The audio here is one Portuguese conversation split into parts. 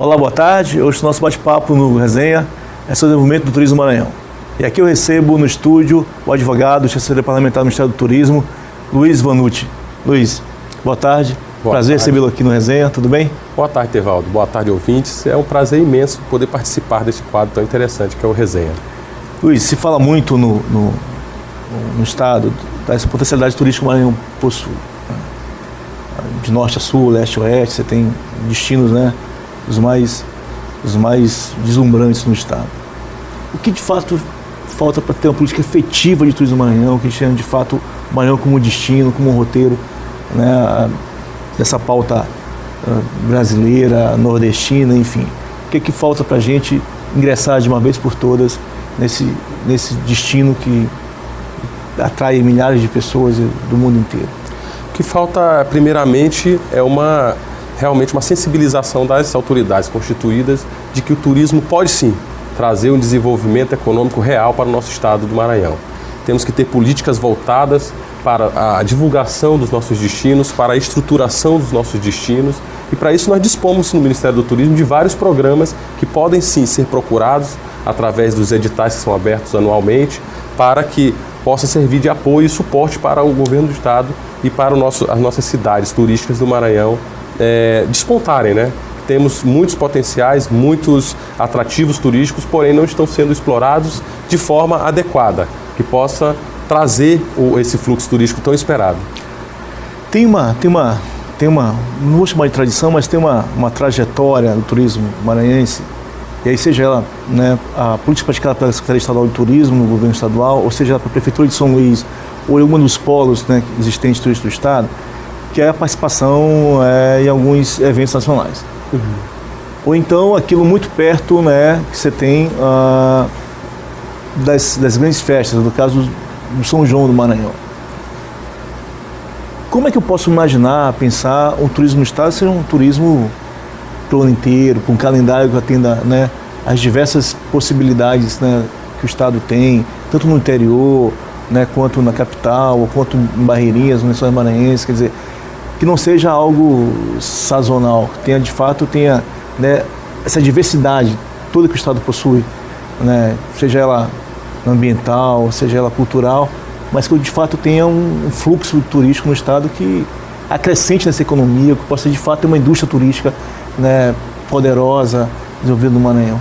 Olá, boa tarde. Hoje o nosso bate-papo no Resenha é sobre o desenvolvimento do turismo do Maranhão. E aqui eu recebo no estúdio o advogado, chanceler parlamentar do Ministério do Turismo, Luiz Vanucci. Luiz, boa tarde. Prazer recebê-lo aqui no Resenha, tudo bem? Boa tarde, Tevaldo. Boa tarde, ouvintes. É um prazer imenso poder participar deste quadro tão interessante que é o Resenha. Luiz, se fala muito no estado dessa potencialidade turística que o Maranhão possui. De norte a sul, leste a oeste, você tem destinos, né, os mais deslumbrantes no estado. O que de fato falta para ter uma política efetiva de turismo no Maranhão, que chama de fato o Maranhão como destino, como um roteiro, né, dessa pauta brasileira, nordestina, enfim. O que falta para a gente ingressar de uma vez por todas nesse destino que atrai milhares de pessoas do mundo inteiro? O que falta, primeiramente, é realmente uma sensibilização das autoridades constituídas de que o turismo pode sim trazer um desenvolvimento econômico real para o nosso estado do Maranhão. Temos que ter políticas voltadas para a divulgação dos nossos destinos, para a estruturação dos nossos destinos, e para isso nós dispomos no Ministério do Turismo de vários programas que podem sim ser procurados através dos editais que são abertos anualmente, para que possa servir de apoio e suporte para o governo do estado e para as nossas cidades turísticas do Maranhão despontarem, né? Temos muitos potenciais, muitos atrativos turísticos, porém não estão sendo explorados de forma adequada, que possa trazer esse fluxo turístico tão esperado. Tem uma, não vou chamar de tradição, mas tem uma trajetória do turismo maranhense, e aí seja ela, né, a política praticada pela Secretaria Estadual de Turismo, no governo estadual, ou seja, pela Prefeitura de São Luís, ou em algum dos polos, né, existentes turísticos do estado, que é a participação em alguns eventos nacionais. Uhum. Ou então aquilo muito perto, né, que você tem das grandes festas, no caso do São João do Maranhão. Como é que eu posso imaginar, pensar um turismo no estado ser um turismo para o ano inteiro, com um calendário que atenda, né, as diversas possibilidades, né, que o estado tem, tanto no interior, né, quanto na capital, ou quanto em Barreirinhas, no Lençóis Maranhenses, quer dizer, que não seja algo sazonal, que de fato tenha, né, essa diversidade toda que o estado possui, né, seja ela ambiental, seja ela cultural, mas que de fato tenha um fluxo turístico no estado que acrescente nessa economia, que possa de fato ter uma indústria turística, né, poderosa, desenvolvida no Maranhão.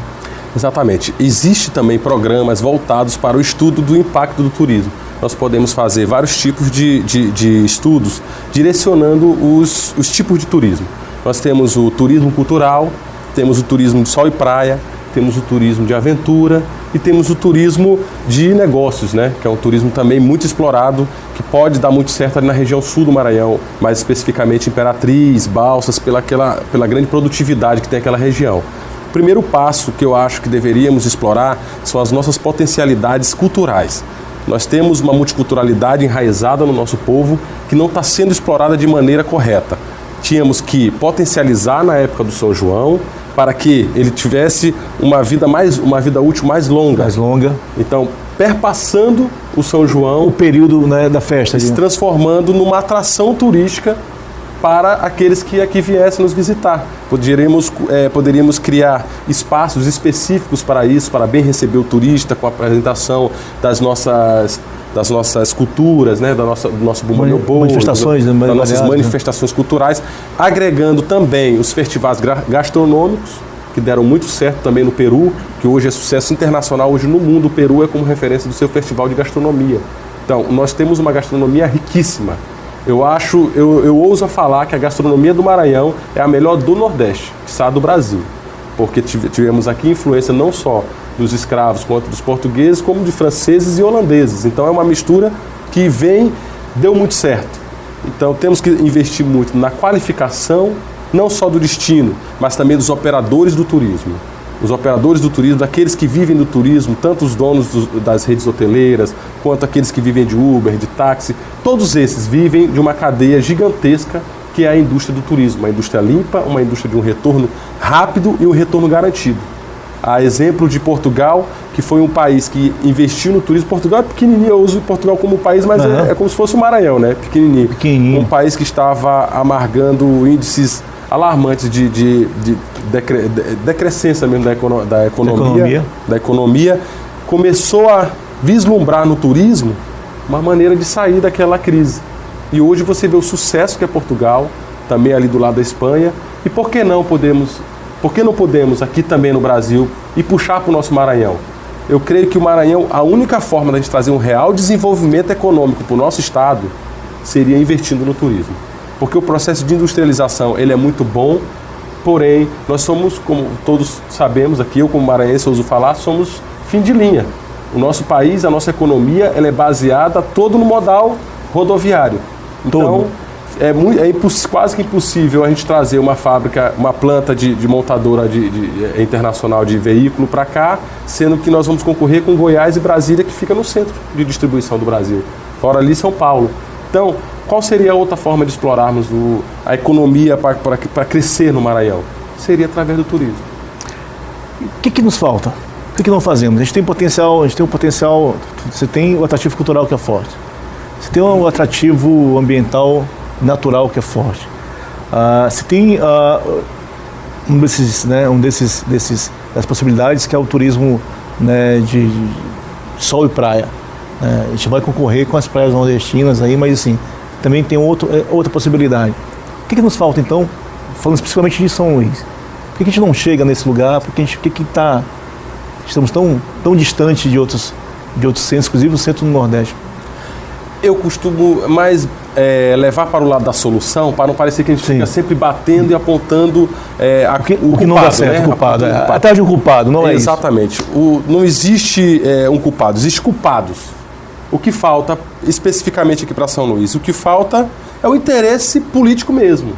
Exatamente. Existem também programas voltados para o estudo do impacto do turismo. Nós podemos fazer vários tipos de estudos direcionando os tipos de turismo. Nós temos o turismo cultural, temos o turismo de sol e praia, temos o turismo de aventura e temos o turismo de negócios, né? Que é um turismo também muito explorado, que pode dar muito certo ali na região sul do Maranhão, mais especificamente Imperatriz, Balsas, pela grande produtividade que tem aquela região. O primeiro passo que eu acho que deveríamos explorar são as nossas potencialidades culturais. Nós temos uma multiculturalidade enraizada no nosso povo que não está sendo explorada de maneira correta. Tínhamos que potencializar na época do São João para que ele tivesse uma vida útil mais longa. Mais longa. Então, perpassando o São João, o período, né, da festa, se transformando numa atração turística para aqueles que aqui viessem nos visitar. Poderíamos criar espaços específicos para isso, para bem receber o turista, com a apresentação das nossas culturas, né, do nosso Bumba-Meu-Boi, das nossas manifestações culturais, agregando também os festivais gastronômicos, que deram muito certo também no Peru, que hoje é sucesso internacional, hoje no mundo o Peru é como referência do seu festival de gastronomia. Então, nós temos uma gastronomia riquíssima. Eu ouso falar que a gastronomia do Maranhão é a melhor do Nordeste, quiçá do Brasil, porque tivemos aqui influência não só dos escravos quanto dos portugueses, como de franceses e holandeses. Então é uma mistura que deu muito certo. Então temos que investir muito na qualificação, não só do destino, mas também dos operadores do turismo. Os operadores do turismo, daqueles que vivem do turismo, tanto os donos das redes hoteleiras, quanto aqueles que vivem de Uber, de táxi, todos esses vivem de uma cadeia gigantesca que é a indústria do turismo, uma indústria limpa, uma indústria de um retorno rápido e um retorno garantido. A exemplo de Portugal, que foi um país que investiu no turismo. Portugal é pequenininho, eu uso Portugal como país, mas é como se fosse o Maranhão, né? Pequenininho. Um país que estava amargando índices alarmantes de decrescência mesmo da economia, começou a vislumbrar no turismo uma maneira de sair daquela crise. E hoje você vê o sucesso que é Portugal, também ali do lado da Espanha, e por que não podemos aqui também no Brasil e puxar para o nosso Maranhão? Eu creio que o Maranhão, a única forma de a gente trazer um real desenvolvimento econômico para o nosso estado seria investindo no turismo. Porque o processo de industrialização ele é muito bom, porém nós somos, como todos sabemos aqui, eu como maranhense ouso falar, somos fim de linha. O nosso país, a nossa economia, ela é baseada todo no modal rodoviário. Então, quase que impossível a gente trazer uma fábrica, uma planta de montadora internacional de veículo para cá, sendo que nós vamos concorrer com Goiás e Brasília, que fica no centro de distribuição do Brasil. Fora ali, São Paulo. Então, qual seria a outra forma de explorarmos a economia para crescer no Maranhão? Seria através do turismo. O que nos falta? O que não fazemos? A gente tem potencial, você tem o atrativo cultural que é forte. Você tem o atrativo ambiental natural que é forte. Você tem das possibilidades que é o turismo, né, de sol e praia. A gente vai concorrer com as praias nordestinas aí, mas assim, também tem outra possibilidade. O que nos falta então, falando especificamente de São Luís? Por que a gente não chega nesse lugar? Estamos tão distantes de outros centros, inclusive o centro do Nordeste? Eu costumo mais levar para o lado da solução, para não parecer que a gente fica sempre batendo e apontando o que não dá certo, né? O culpado. Atrás de um culpado, não é isso? Exatamente. Não existe um culpado, existem culpados. O que falta, especificamente aqui para São Luís, o que falta é o interesse político mesmo.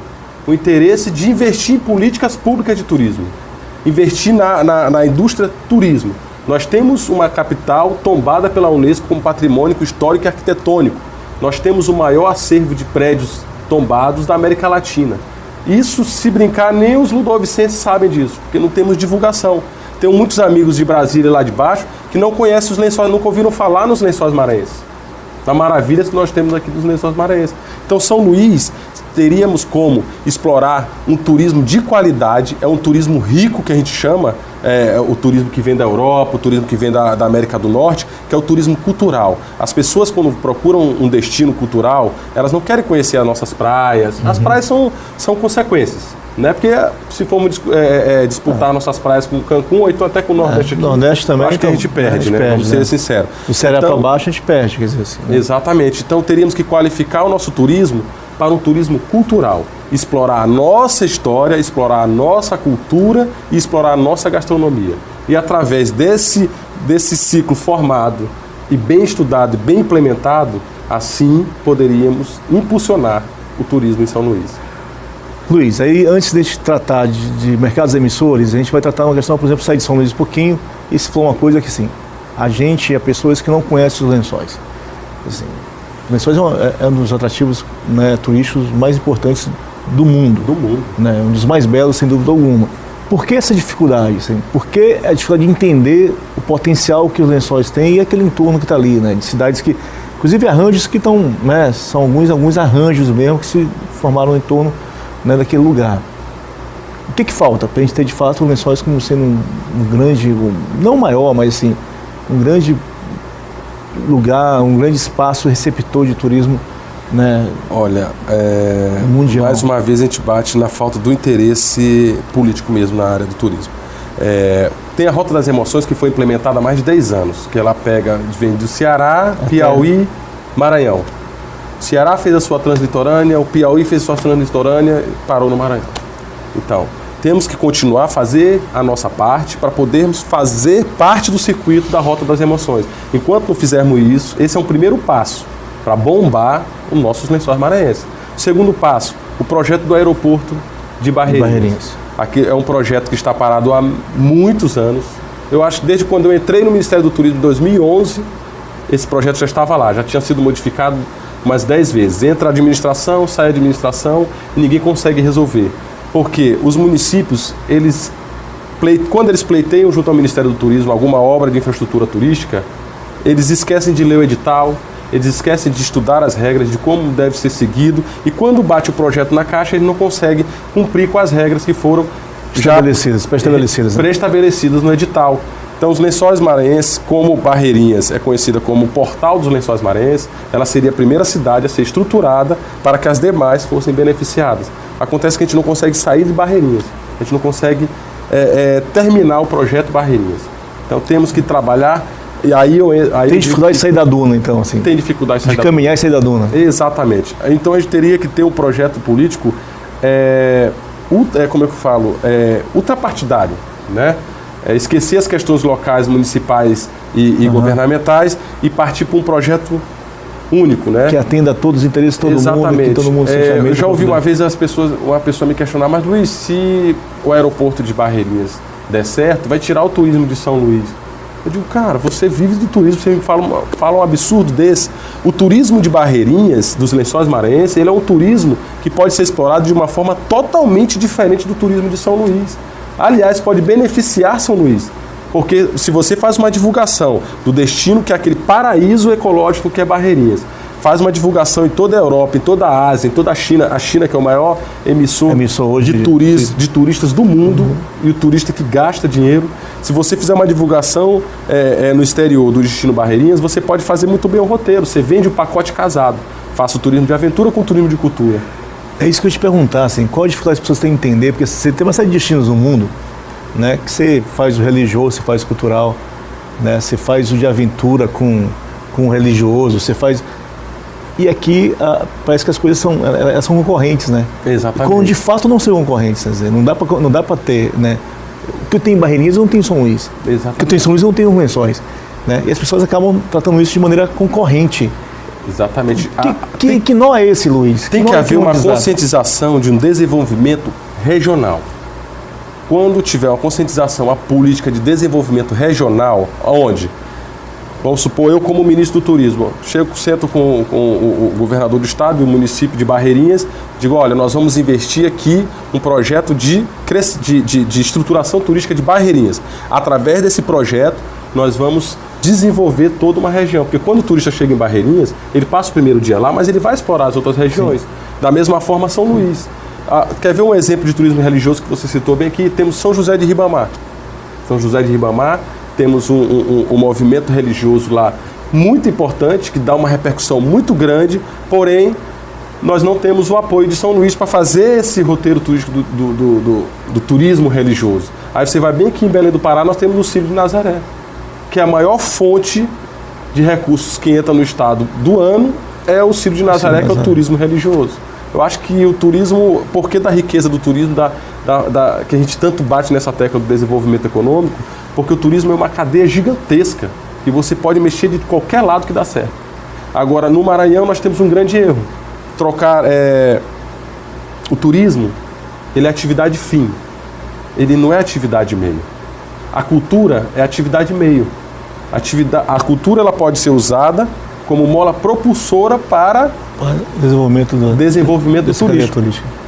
O interesse de investir em políticas públicas de turismo. Investir na indústria turismo. Nós temos uma capital tombada pela Unesco como patrimônio histórico e arquitetônico. Nós temos o maior acervo de prédios tombados da América Latina. Isso, se brincar, nem os ludovicenses sabem disso, porque não temos divulgação. Tenho muitos amigos de Brasília lá de baixo que não conhecem os lençóis, nunca ouviram falar nos lençóis maranhenses. Das maravilhas que nós temos aqui dos lençóis maranhenses. Então, São Luís, teríamos como explorar um turismo de qualidade, é um turismo rico que a gente chama, o turismo que vem da Europa, o turismo que vem da América do Norte, que é o turismo cultural. As pessoas, quando procuram um destino cultural, elas não querem conhecer as nossas praias. As praias são consequências, né? Porque se formos disputar nossas praias com Cancún, ou então até com o Nordeste aqui, Nordeste também, acho que a gente perde, né? Vamos ser sinceros. Do Ceará para baixo a gente perde, quer dizer assim. Né? Exatamente. Então teríamos que qualificar o nosso turismo para um turismo cultural, explorar a nossa história, explorar a nossa cultura e explorar a nossa gastronomia. E através desse ciclo formado e bem estudado e bem implementado, assim poderíamos impulsionar o turismo em São Luís. Luiz, aí antes de a gente tratar de mercados emissores, a gente vai tratar uma questão, por exemplo, sair de São Luís um pouquinho, e se for uma coisa que assim, a gente é pessoas que não conhecem os lençóis. Assim, Lençóis é um dos atrativos, né, turísticos mais importantes do mundo. Né, um dos mais belos, sem dúvida alguma. Por que essa dificuldade? Assim? Por que a dificuldade de entender o potencial que os lençóis têm e aquele entorno que está ali, né, de cidades que, inclusive arranjos que estão, né, são alguns arranjos mesmo que se formaram em torno, né, daquele lugar. O que falta para a gente ter de fato os lençóis como sendo um grande, não maior, mas assim, um grande lugar, um grande espaço receptor de turismo, né? Olha, mundial. Mais uma vez a gente bate na falta do interesse político mesmo na área do turismo. Tem a Rota das Emoções que foi implementada há mais de 10 anos, que ela vem do Ceará, Piauí, Maranhão. O Ceará fez a sua translitorânea, o Piauí fez a sua translitorânea e parou no Maranhão. Então, temos que continuar a fazer a nossa parte para podermos fazer parte do circuito da Rota das Emoções. Enquanto não fizermos isso, esse é um primeiro passo para bombar os nossos lençóis maranhenses. Segundo passo, o projeto do aeroporto de Barreirinhas. Aqui é um projeto que está parado há muitos anos. Eu acho que desde quando eu entrei no Ministério do Turismo em 2011, esse projeto já estava lá, já tinha sido modificado umas 10 vezes. Entra a administração, sai a administração e ninguém consegue resolver. Porque os municípios, quando eles pleiteiam junto ao Ministério do Turismo alguma obra de infraestrutura turística, eles esquecem de ler o edital, eles esquecem de estudar as regras, de como deve ser seguido, e quando bate o projeto na caixa, ele não consegue cumprir com as regras que foram pré-estabelecidas no edital. Então, os Lençóis Maranhenses, como Barreirinhas é conhecida como o Portal dos Lençóis Maranhenses, ela seria a primeira cidade a ser estruturada para que as demais fossem beneficiadas. Acontece que a gente não consegue sair de Barreirinhas, a gente não consegue terminar o projeto Barreirinhas. Então, temos que trabalhar. E aí tem dificuldade de sair da duna, então, assim? Tem dificuldade de sair de caminhar e sair da duna. Exatamente. Então, a gente teria que ter um projeto político, como é que eu falo, ultrapartidário, né? Esquecer as questões locais, municipais e governamentais e partir para um projeto único, né? Que atenda a todos os interesses de todo Exatamente. Mundo. Que todo mundo eu já ouvi uma vez uma pessoa me questionar, mas Luiz, se o aeroporto de Barreirinhas der certo, vai tirar o turismo de São Luís. Eu digo, cara, você vive do turismo, você me fala um absurdo desse. O turismo de Barreirinhas, dos Lençóis Maranhenses, ele é um turismo que pode ser explorado de uma forma totalmente diferente do turismo de São Luís. Aliás, pode beneficiar São Luís, porque se você faz uma divulgação do destino, que é aquele paraíso ecológico que é Barreirinhas, faz uma divulgação em toda a Europa, em toda a Ásia, em toda a China que é o maior emissor hoje de turistas do mundo, e o turista que gasta dinheiro. Se você fizer uma divulgação no exterior do destino Barreirinhas, você pode fazer muito bem o roteiro, você vende o pacote casado, faça o turismo de aventura com o turismo de cultura. É isso que eu ia te perguntar, assim, qual a dificuldade as pessoas têm em entender, porque você tem uma série de destinos no mundo, né, que você faz o religioso, você faz o cultural, né, você faz o de aventura com o religioso, você faz... E aqui parece que as coisas são concorrentes, né? Exatamente. Quando de fato não são concorrentes, quer dizer, não dá para ter, né? O que eu tenho em Barreirinhas eu não tenho em São Luís. Exatamente. O que eu tenho em São Luís eu não tenho em Lençóis, né? E as pessoas acabam tratando isso de maneira concorrente. Exatamente. Que nó é esse, Luiz? Tem que haver uma conscientização de um desenvolvimento regional. Quando tiver uma conscientização, a política de desenvolvimento regional, aonde? Vamos supor, eu como ministro do turismo, sento com o governador do estado e o município de Barreirinhas, digo, olha, nós vamos investir aqui um projeto de estruturação turística de Barreirinhas. Através desse projeto, nós vamos desenvolver toda uma região, porque quando o turista chega em Barreirinhas, ele passa o primeiro dia lá, mas ele vai explorar as outras regiões. Sim. Da mesma forma, São Luís. Quer ver um exemplo de turismo religioso que você citou bem aqui? Temos São José de Ribamar. São José de Ribamar, temos um movimento religioso lá muito importante, que dá uma repercussão muito grande, porém, nós não temos o apoio de São Luís para fazer esse roteiro turístico do turismo religioso. Aí você vai bem aqui em Belém do Pará, nós temos o Círio de Nazaré, que é a maior fonte de recursos que entra no estado do ano, é o Círio de Nazaré, que é o turismo religioso. Eu acho que o turismo, porque da riqueza do turismo, que a gente tanto bate nessa tecla do desenvolvimento econômico, porque o turismo é uma cadeia gigantesca, que você pode mexer de qualquer lado que dá certo. Agora, no Maranhão, nós temos um grande erro. Trocar o turismo, ele é atividade fim, ele não é atividade meio. A cultura é atividade meio. A cultura ela pode ser usada como mola propulsora para desenvolvimento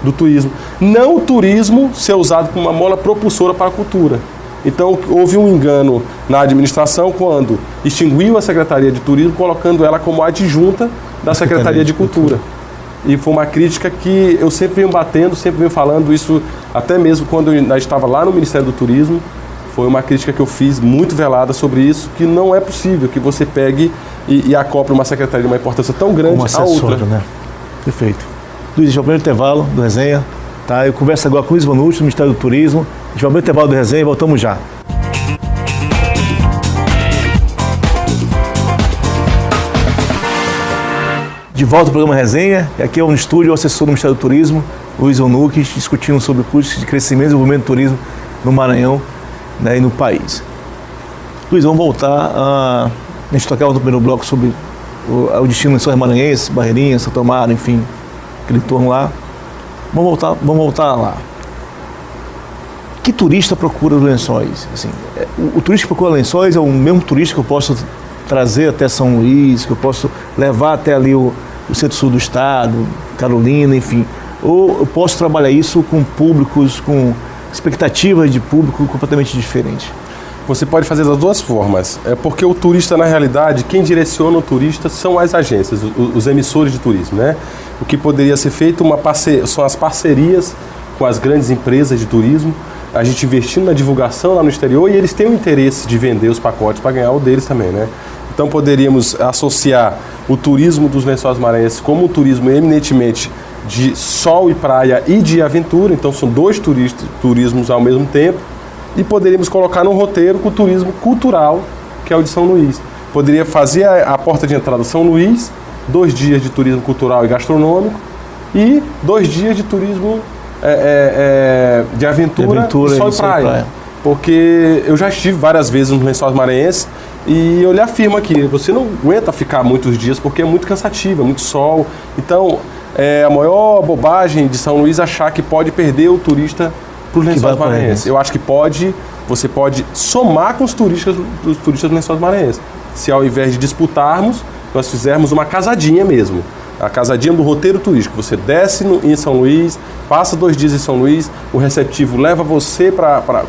do turismo. Não o turismo ser usado como uma mola propulsora para a cultura. Então, houve um engano na administração quando extinguiu a Secretaria de Turismo, colocando ela como adjunta da Secretaria de Cultura. E foi uma crítica que eu sempre venho batendo, sempre venho falando isso, até mesmo quando eu estava lá no Ministério do Turismo. Foi uma crítica que eu fiz muito velada sobre isso, que não é possível que você pegue e acople uma secretaria de uma importância tão grande a outra. Né? Perfeito. Luiz, a gente vai ao primeiro intervalo do resenha. Tá? Eu converso agora com o Luiz Vanucci, do Ministério do Turismo. A gente vai ao primeiro intervalo do resenha e voltamos já. De volta ao programa Resenha. Aqui é no estúdio o assessor do Ministério do Turismo, Luiz Vanucci, discutindo sobre políticas de crescimento e desenvolvimento do turismo no Maranhão, né, e no país. Luiz, vamos voltar a gente tocava no primeiro bloco sobre o destino de Lençóis Maranhenses, Barreirinhas, Santo Amaro, enfim, aquele entorno lá. Vamos voltar lá. Que turista procura os Lençóis? Assim, o turista que procura Lençóis é o mesmo turista que eu posso trazer até São Luís, que eu posso levar até ali o centro-sul do estado, Carolina, enfim. Ou eu posso trabalhar isso com públicos, com expectativas de público completamente diferentes? Você pode fazer das duas formas. É porque o turista, na realidade, quem direciona o turista são as agências, os emissores de turismo, né? O que poderia ser feito são as parcerias com as grandes empresas de turismo, a gente investindo na divulgação lá no exterior, e eles têm o interesse de vender os pacotes para ganhar o deles também, né? Então poderíamos associar o turismo dos Lençóis Maranhenses como um turismo eminentemente de sol e praia e de aventura, então são dois turismos ao mesmo tempo, e poderíamos colocar no roteiro com o turismo cultural, que é o de São Luís. Poderia fazer a porta de entrada São Luís, 2 dias de turismo cultural e gastronômico e 2 dias de turismo de aventura e sol e praia. Porque eu já estive várias vezes nos Lençóis Maranhenses e eu lhe afirmo que você não aguenta ficar muitos dias porque é muito cansativo, é muito sol. Então, a maior bobagem de São Luís achar que pode perder o turista para os Lençóis Maranhenses. Eu acho que você pode somar com os turistas dos Lençóis Maranhenses. Se ao invés de disputarmos, nós fizermos uma casadinha mesmo. A casadinha do roteiro turístico. Você desce em São Luís, passa 2 dias em São Luís, o receptivo leva você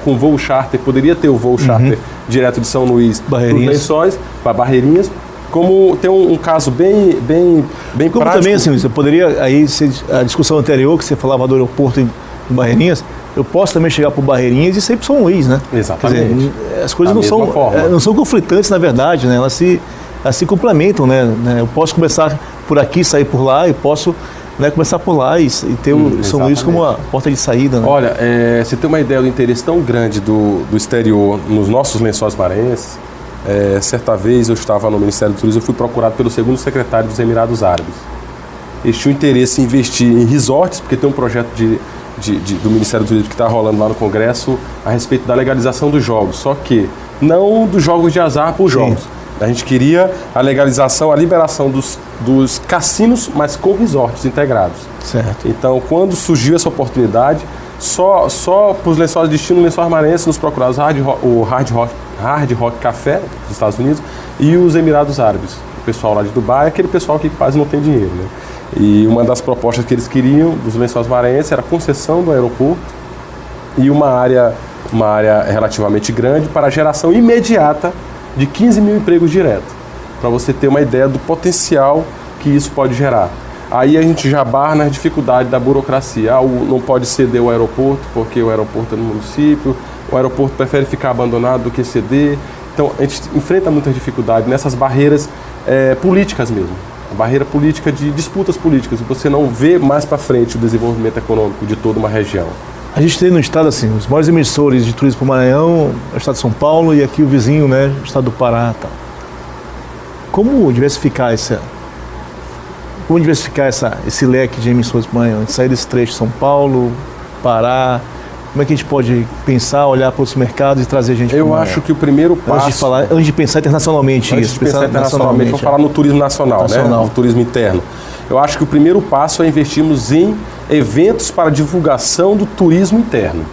com voo charter, poderia ter o voo charter direto de São Luís para os Lençóis, para Barreirinhas. Como tem um caso bem como prático. Também, assim, você poderia, aí, a discussão anterior, que você falava do aeroporto em Barreirinhas, eu posso também chegar por Barreirinhas e sair para São Luís, né? Exatamente. Quer dizer, as coisas não são conflitantes, na verdade, né? Elas se complementam, né? Eu posso começar por aqui, sair por lá, e posso, né, começar por lá e ter o São Luís como a porta de saída, né? Olha, você tem uma ideia do interesse tão grande do exterior nos nossos Lençóis Maranhenses. Certa vez eu estava no Ministério do Turismo, eu fui procurado pelo segundo secretário dos Emirados Árabes. Eles tinham interesse em investir em resorts, porque tem um projeto do Ministério do Turismo que está rolando lá no Congresso a respeito da legalização dos jogos, só que não dos jogos de azar por jogos. A gente queria a legalização, a liberação dos cassinos, mas com resorts integrados. Certo. Então, quando surgiu essa oportunidade, só para os Lençóis de Destino, Lençóis Maranhenses nos procuraram o Hard Rock Café dos Estados Unidos e os Emirados Árabes. O pessoal lá de Dubai é aquele pessoal que quase não tem dinheiro, né? E uma das propostas que eles queriam dos Lençóis Maranhenses era a concessão do aeroporto e uma área relativamente grande para a geração imediata de 15 mil empregos diretos, para você ter uma ideia do potencial que isso pode gerar. Aí a gente já barra na dificuldade da burocracia. Não pode ceder o aeroporto porque o aeroporto é no município, o aeroporto prefere ficar abandonado do que ceder. Então a gente enfrenta muita dificuldade nessas barreiras políticas mesmo. A barreira política de disputas políticas, e você não vê mais para frente o desenvolvimento econômico de toda uma região. A gente tem no estado, assim, os maiores emissores de turismo para o Maranhão, o estado de São Paulo e aqui o vizinho, né, o estado do Pará. Tá. Como diversificar esse leque de emissores para o Maranhão? De sair desse trecho de São Paulo, Pará, como é que a gente pode pensar, olhar para outros mercados e trazer gente para o Maranhão? Eu acho que o primeiro passo... Antes de pensar internacionalmente. Vamos falar no turismo nacional, né? No turismo interno. Eu acho que o primeiro passo é investirmos em eventos para divulgação do turismo interno.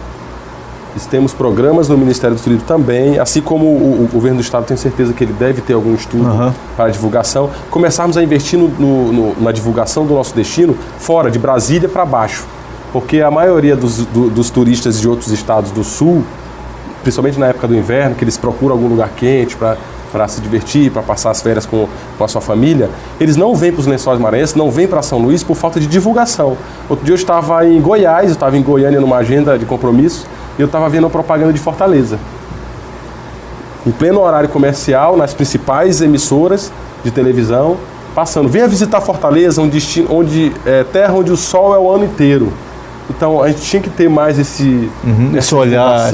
Temos programas no Ministério do Turismo também, assim como o governo do estado, tenho certeza que ele deve ter algum estudo para divulgação. Começarmos a investir na divulgação do nosso destino fora de Brasília para baixo, porque a maioria dos turistas de outros estados do sul, principalmente na época do inverno, que eles procuram algum lugar quente para se divertir, para passar as férias com a sua família, eles não vêm para os Lençóis Maranhenses, não vêm para São Luís por falta de divulgação. Outro dia eu estava em Goiás, eu estava em Goiânia numa agenda de compromisso, e eu estava vendo a propaganda de Fortaleza. Em pleno horário comercial, nas principais emissoras de televisão, passando, venha visitar Fortaleza, terra onde o sol é o ano inteiro. Então, a gente tinha que ter mais esse olhar.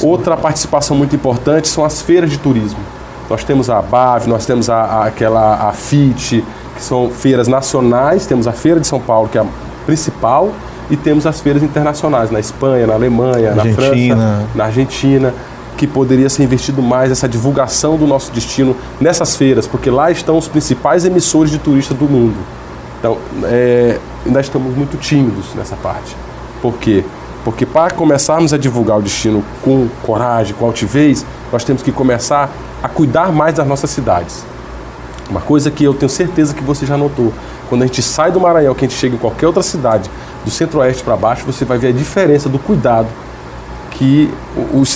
Outra participação muito importante são as feiras de turismo. Nós temos a BAV, nós temos a FIT, que são feiras nacionais, temos a Feira de São Paulo, que é a principal, e temos as feiras internacionais, na Espanha, na Alemanha, na França, na Argentina, que poderia ser investido mais essa divulgação do nosso destino nessas feiras, porque lá estão os principais emissores de turistas do mundo. Então, ainda estamos muito tímidos nessa parte. Por quê? Porque para começarmos a divulgar o destino com coragem, com altivez, nós temos que começar a cuidar mais das nossas cidades. Uma coisa que eu tenho certeza que você já notou, quando a gente sai do Maranhão, que a gente chega em qualquer outra cidade, do centro-oeste para baixo, você vai ver a diferença do cuidado que os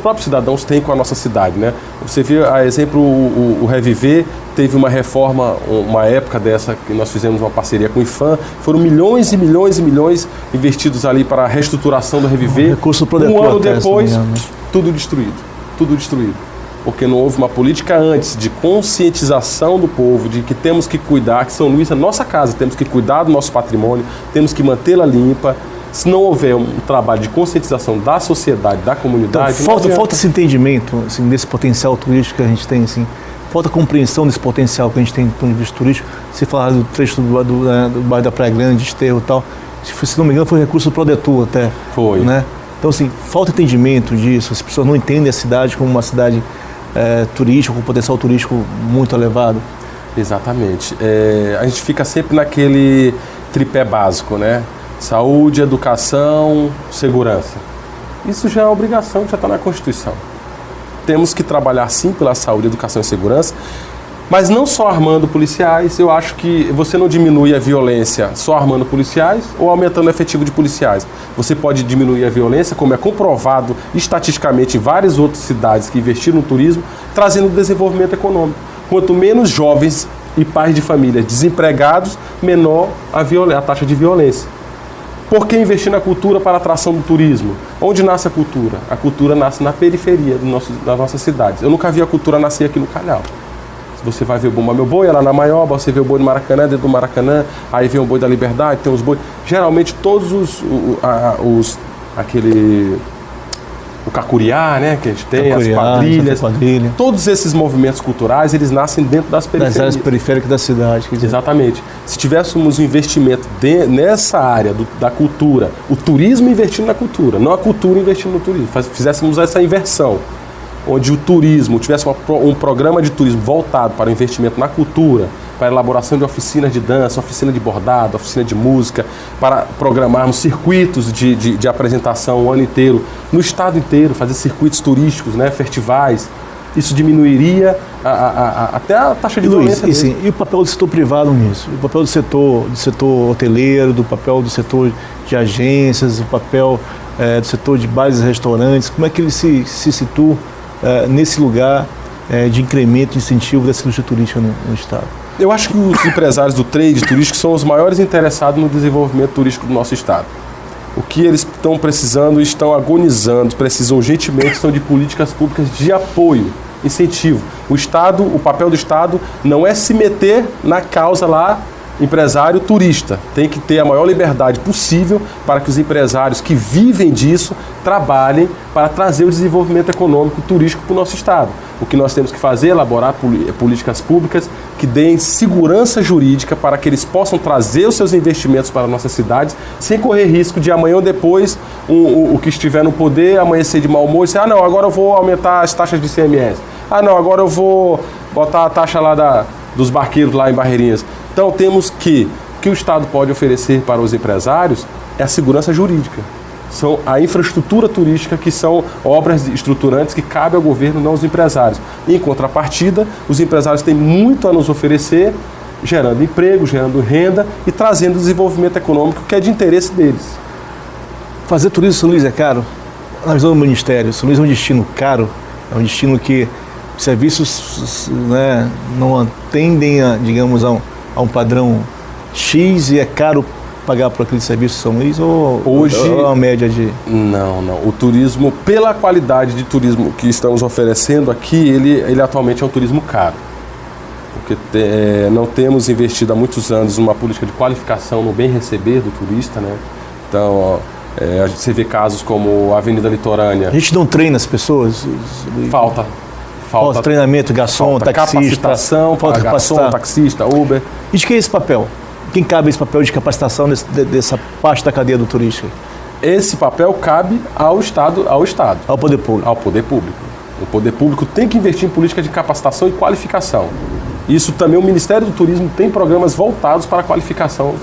próprios cidadãos têm com a nossa cidade, né? Você vê, a exemplo, o Reviver teve uma reforma, uma época dessa, que nós fizemos uma parceria com o IFAM, foram milhões e milhões e milhões investidos ali para a reestruturação do Reviver. Recurso pro Um ano Detor, depois, né? tudo destruído. Porque não houve uma política antes de conscientização do povo, de que temos que cuidar, que São Luís é nossa casa, temos que cuidar do nosso patrimônio, temos que mantê-la limpa. Se não houver um trabalho de conscientização da sociedade, da comunidade... Então, falta esse entendimento assim, desse potencial turístico que a gente tem, assim, falta compreensão desse potencial que a gente tem do ponto de vista turístico. Você fala do trecho do bairro da Praia Grande, Esterro e tal, se não me engano foi recurso do Prodetur até. Foi. Né? Então, assim, falta entendimento disso, as pessoas não entendem a cidade como uma cidade turística, com potencial turístico muito elevado. Exatamente. A gente fica sempre naquele tripé básico, né? Saúde, educação, segurança. Isso já é obrigação, já está na Constituição. Temos que trabalhar sim pela saúde, educação e segurança, mas não só armando policiais. Eu acho que você não diminui a violência só armando policiais ou aumentando o efetivo de policiais. Você pode diminuir a violência, como é comprovado estatisticamente em várias outras cidades que investiram no turismo, trazendo desenvolvimento econômico. Quanto menos jovens e pais de família desempregados, menor a taxa de violência. Por que investir na cultura para a atração do turismo? Onde nasce a cultura? A cultura nasce na periferia das nossas cidades. Eu nunca vi a cultura nascer aqui no Calhau. Você vai ver o Bumba Meu Boi, é lá na Maioba, você vê o boi do Maracanã, dentro do Maracanã, aí vem o boi da Liberdade, tem os bois. Geralmente todos o cacuriá, né, que a gente tem, as quadrilhas, todos esses movimentos culturais, eles nascem dentro das periferias. Das áreas periféricas da cidade. Quer dizer. Exatamente. Se tivéssemos um investimento nessa área da cultura, o turismo investindo na cultura, não a cultura investindo no turismo, fizéssemos essa inversão, onde o turismo tivesse um programa de turismo voltado para o investimento na cultura, para a elaboração de oficinas de dança, oficina de bordado, oficina de música, para programarmos circuitos de apresentação o ano inteiro, no estado inteiro, fazer circuitos turísticos, né, festivais. Isso diminuiria até a taxa de violência. E o papel do setor privado nisso? O papel do setor hoteleiro, do papel do setor de agências, o papel do setor de bares e restaurantes, como é que ele se situa nesse lugar de incremento, de incentivo dessa indústria turística no estado? Eu acho que os empresários do trade turístico são os maiores interessados no desenvolvimento turístico do nosso estado. O que eles estão precisando, estão agonizando, precisam urgentemente, são de políticas públicas de apoio, incentivo. O papel do Estado não é se meter na causa lá, empresário turista. Tem que ter a maior liberdade possível para que os empresários que vivem disso trabalhem para trazer o desenvolvimento econômico turístico para o nosso estado. O que nós temos que fazer é elaborar políticas públicas que deem segurança jurídica para que eles possam trazer os seus investimentos para nossas cidades sem correr risco de amanhã ou depois o que estiver no poder amanhecer de mau humor e dizer, não, agora eu vou aumentar as taxas de ICMS. Não, agora eu vou botar a taxa lá dos barqueiros lá em Barreirinhas. Então temos que o que o Estado pode oferecer para os empresários é a segurança jurídica. São a infraestrutura turística, que são obras estruturantes que cabe ao governo, não aos empresários. Em contrapartida, os empresários têm muito a nos oferecer, gerando emprego, gerando renda e trazendo desenvolvimento econômico que é de interesse deles. Fazer turismo em São Luís é caro? Na visão do Ministério, São Luís é um destino caro, é um destino que os serviços, né, não atendem a um padrão X e é caro pagar por aquele serviço de São Luís hoje é uma média de... Não. O turismo, pela qualidade de turismo que estamos oferecendo aqui, ele atualmente é um turismo caro. Porque não temos investido há muitos anos numa política de qualificação no bem receber do turista, né? Então, você vê casos como a Avenida Litorânea. A gente não treina as pessoas? Falta treinamento, garçom, taxista. Capacitação, falta garçom, taxista, Uber. E de que é esse papel? Quem cabe esse papel de capacitação dessa parte da cadeia do turístico? Esse papel cabe ao Estado. Ao poder público. Ao poder público. O poder público tem que investir em política de capacitação e qualificação. Isso também, o Ministério do Turismo tem programas voltados para a qualificação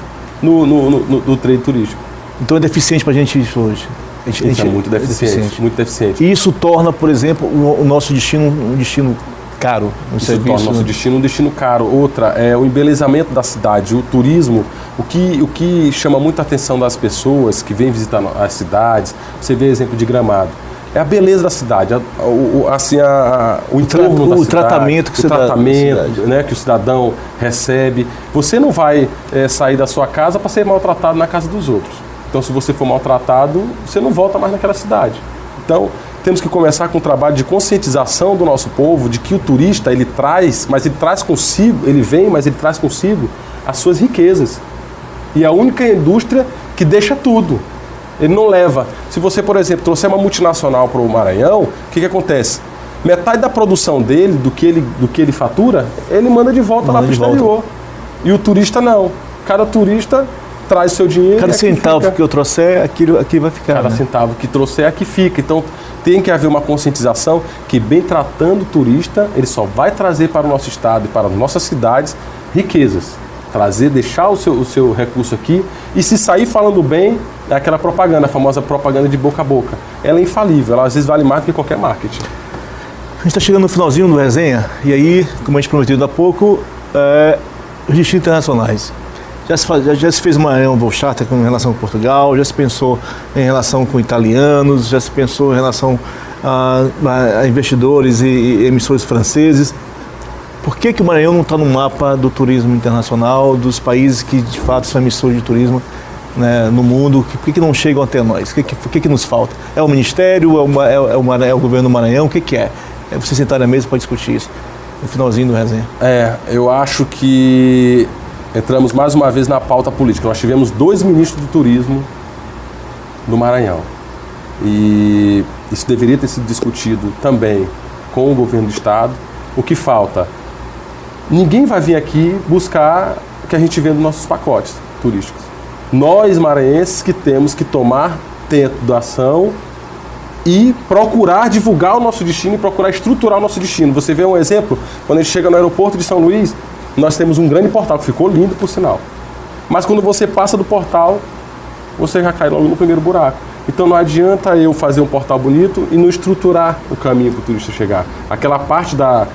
no trade turístico. Então é deficiente para a gente isso hoje? Isso é muito deficiente. E isso torna, por exemplo, o nosso destino um destino caro o Isso serviço. torna nosso destino um destino caro. Outra é o embelezamento da cidade, o turismo. O que chama muita atenção das pessoas que vêm visitar as cidades, você vê exemplo de Gramado, é a beleza da cidade, o entorno da cidade, tratamento que o você dá tratamento, né, que o cidadão recebe. Você não vai sair da sua casa para ser maltratado na casa dos outros. Então, se você for maltratado, você não volta mais naquela cidade. Então, temos que começar com um trabalho de conscientização do nosso povo de que o turista, ele traz, mas ele traz consigo, ele vem, mas ele traz consigo as suas riquezas. E a única indústria que deixa tudo. Ele não leva. Se você, por exemplo, trouxer uma multinacional para o Maranhão, o que acontece? Metade da produção dele, do que ele fatura, ele manda de volta lá para o exterior. E o turista não. Cada turista traz seu dinheiro. Cada centavo que eu trouxer, aqui vai ficar. Cada centavo que trouxer, aqui fica. Então, tem que haver uma conscientização que, bem tratando o turista, ele só vai trazer para o nosso estado e para as nossas cidades riquezas. Deixar o seu recurso aqui, e se sair falando bem, é aquela propaganda, a famosa propaganda de boca a boca. Ela é infalível, ela às vezes vale mais do que qualquer marketing. A gente está chegando no finalzinho do resenha, e aí, como a gente prometeu há pouco, os destinos internacionais. Já se fez uma voo charter em relação com Portugal, já se pensou em relação com italianos, já se pensou em relação a investidores e emissores franceses. Por que o Maranhão não está no mapa do turismo internacional, dos países que de fato são emissores de turismo, né, no mundo? Por que não chegam até nós? O que nos falta? É o Ministério? É o governo do Maranhão? O que é? É você sentar na mesa para discutir isso, no finalzinho do resenha. Eu acho que entramos mais uma vez na pauta política. Nós tivemos 2 ministros do turismo do Maranhão. E isso deveria ter sido discutido também com o governo do estado. O que falta? Ninguém vai vir aqui buscar o que a gente vê nos nossos pacotes turísticos. Nós, maranhenses, que temos que tomar tempo da ação e procurar divulgar o nosso destino e procurar estruturar o nosso destino. Você vê um exemplo, quando a gente chega no aeroporto de São Luís, nós temos um grande portal, que ficou lindo por sinal. Mas quando você passa do portal, você já cai logo no primeiro buraco. Então não adianta eu fazer um portal bonito e não estruturar o caminho para o turista chegar. Aquela parte da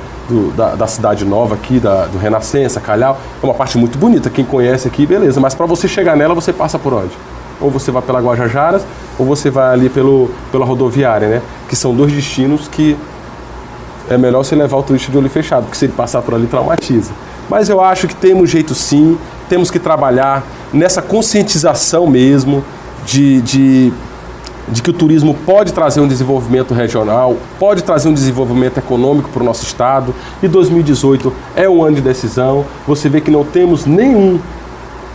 cidade nova aqui, do Renascença, Calhau, é uma parte muito bonita. Quem conhece aqui, beleza. Mas para você chegar nela, você passa por onde? Ou você vai pela Guajajaras, ou você vai ali pela rodoviária, né? Que são 2 destinos que é melhor você levar o turista de olho fechado, porque se ele passar por ali, traumatiza. Mas eu acho que temos jeito sim, temos que trabalhar nessa conscientização mesmo de que o turismo pode trazer um desenvolvimento regional, pode trazer um desenvolvimento econômico para o nosso estado. E 2018 é um ano de decisão. Você vê que não temos nenhum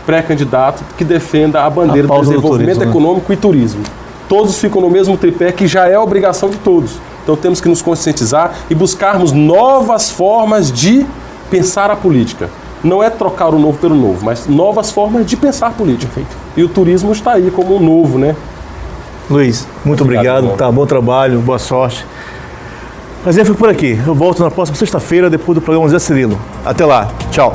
pré-candidato que defenda a bandeira do desenvolvimento turismo, econômico e turismo. Todos ficam no mesmo tripé, que já é obrigação de todos. Então temos que nos conscientizar e buscarmos novas formas de pensar a política. Não é trocar o novo pelo novo, mas novas formas de pensar política. Perfeito. E o turismo está aí como um novo, né? Luiz, muito obrigado. Bom trabalho, boa sorte. Mas eu fico por aqui. Eu volto na próxima sexta-feira, depois do programa Zé Cirilo. Até lá. Tchau.